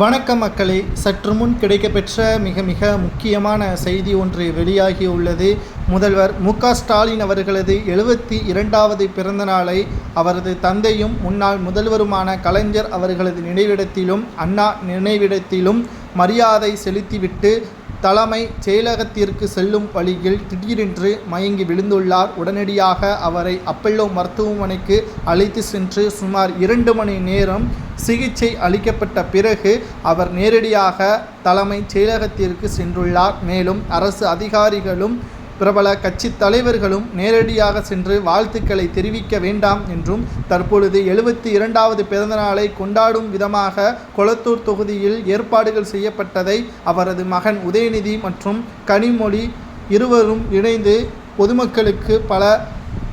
வணக்கம் மக்களே, சற்று முன் கிடைக்கப்பெற்ற மிக முக்கியமான செய்தி ஒன்று வெளியாகியுள்ளது. முதல்வர் மு.க.ஸ்டாலின் அவர்களது 72வது பிறந்த நாளை அவரது தந்தையும் முன்னாள் முதல்வருமான கலைஞர் அவர்களது நினைவிடத்திலும் அண்ணா நினைவிடத்திலும் மரியாதை செலுத்திவிட்டு தலைமை செயலகத்திற்கு செல்லும் வழியில் திடீரென்று மயங்கி விழுந்துள்ளார். உடனடியாக அவரை அப்பல்லோ மருத்துவமனைக்கு அழைத்து சென்று சுமார் 2 மணி நேரம் சிகிச்சை அளிக்கப்பட்ட பிறகு அவர் நேரடியாக தலைமை செயலகத்திற்கு சென்றுள்ளார். மேலும் அரசு அதிகாரிகளும் பிரபல கட்சி தலைவர்களும் நேரடியாக சென்று வாழ்த்துக்களை தெரிவிக்க வேண்டாம் என்றும், தற்பொழுது 72வது பிறந்தநாளை கொண்டாடும் விதமாக கொளத்தூர் தொகுதியில் ஏற்பாடுகள் செய்யப்பட்டதை அவரது மகன் உதயநிதி மற்றும் கனிமொழி இருவரும் இணைந்து பொதுமக்களுக்கு பல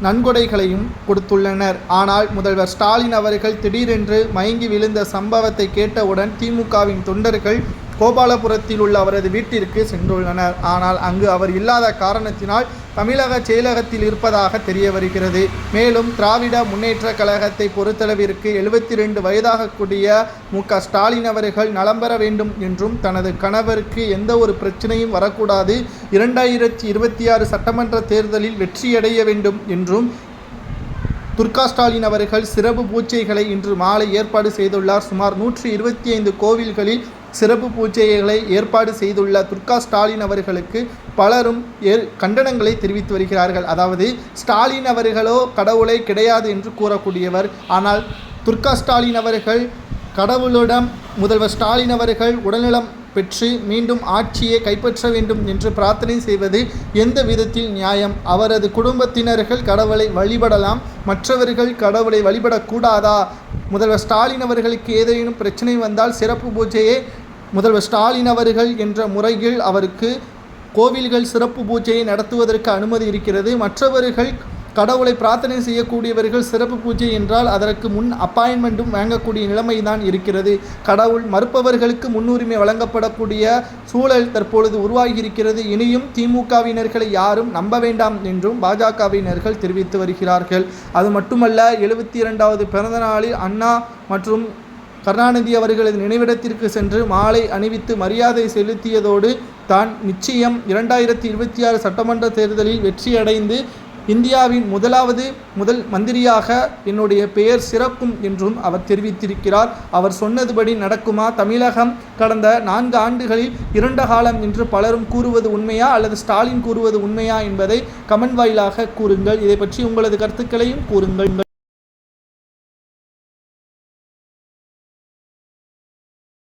நன்கொடைகளையும் கொடுத்துள்ளனர். ஆனால் முதல்வர் ஸ்டாலின் அவர்கள் திடீரென்று மயங்கி விழுந்த சம்பவத்தை கேட்டவுடன் திமுகவின் தொண்டர்கள் கோபாலபுரத்தில் உள்ள அவரது வீட்டிற்கு சென்றுள்ளனர். ஆனால் அங்கு அவர் இல்லாத காரணத்தினால் தமிழக செயலகத்தில் இருப்பதாக தெரிய வருகிறது. மேலும் திராவிட முன்னேற்ற கழகத்தை பொறுத்தளவிற்கு 72 வயதாகக்கூடிய மு.க.ஸ்டாலின் அவர்கள் நலம் பெற வேண்டும் என்றும், தனது கணவருக்கு எந்த ஒரு பிரச்சனையும் வரக்கூடாது, 2026 சட்டமன்ற தேர்தலில் வெற்றியடைய வேண்டும் என்றும் மு.க.ஸ்டாலின் அவர்கள் சிறப்பு பூஜைகளை இன்று மாலை ஏற்பாடு செய்துள்ளார். சுமார் 125 கோவில்களில் சிறப்பு பூஜைகளை ஏற்பாடு செய்துள்ள மு.க.ஸ்டாலின் அவர்களுக்கு பலரும் கண்டனங்களை தெரிவித்து வருகிறார்கள். அதாவது ஸ்டாலின் அவர்களோ கடவுளை கிடையாது என்று கூறக்கூடியவர். ஆனால் மு.க.ஸ்டாலின் அவர்கள் கடவுளிடம் முதல்வர் ஸ்டாலின் அவர்கள் உடல்நலம் பெற்று மீண்டும் ஆட்சியை கைப்பற்ற வேண்டும் என்று பிரார்த்தனை செய்வது எந்த விதத்தில் நியாயம்? அவரது குடும்பத்தினர்கள் கடவுளை வழிபடலாம், மற்றவர்கள் கடவுளை வழிபடக்கூடாதா? முதல்வர் ஸ்டாலின் அவர்களுக்கு ஏதேனும் பிரச்சனை வந்தால் சிறப்பு பூஜையே முதல்வர் ஸ்டாலின் அவர்கள் என்ற முறையில் அவருக்கு கோவில்கள் சிறப்பு பூஜையை நடத்துவதற்கு அனுமதி இருக்கிறது. மற்றவர்கள் கடவுளை பிரார்த்தனை செய்யக்கூடியவர்கள் சிறப்பு பூஜை என்றால் அதற்கு முன் அப்பாயின்மெண்ட்டும் வாங்கக்கூடிய நிலைமை தான் இருக்கிறது. கடவுள் மறுப்பவர்களுக்கு முன்னுரிமை வழங்கப்படக்கூடிய சூழல் தற்பொழுது உருவாகி இருக்கிறது. இனியும் திமுகவினர்களை யாரும் நம்ப வேண்டாம் என்றும் பாஜகவினர்கள் தெரிவித்து வருகிறார்கள். அது மட்டுமல்ல, 72வது பிறந்த நாளில் அண்ணா மற்றும் கருணாநிதி அவர்களது நினைவிடத்திற்கு சென்று மாலை அணிவித்து மரியாதை செலுத்தியதோடு தான் நிச்சயம் 2026 சட்டமன்ற தேர்தலில் வெற்றியடைந்து இந்தியாவின் முதல் மந்திரியாக என்னுடைய பெயர் சிறக்கும் என்றும் அவர் தெரிவித்திருக்கிறார். அவர் சொன்னதுபடி நடக்குமா? தமிழகம் கடந்த 4 ஆண்டுகளில் இருண்ட காலம் என்று பலரும் கூறுவது உண்மையா அல்லது ஸ்டாலின் கூறுவது உண்மையா என்பதை கமெண்ட் வாயிலாக கூறுங்கள். இதை பற்றி உங்களது கருத்துக்களையும் கூறுங்கள்.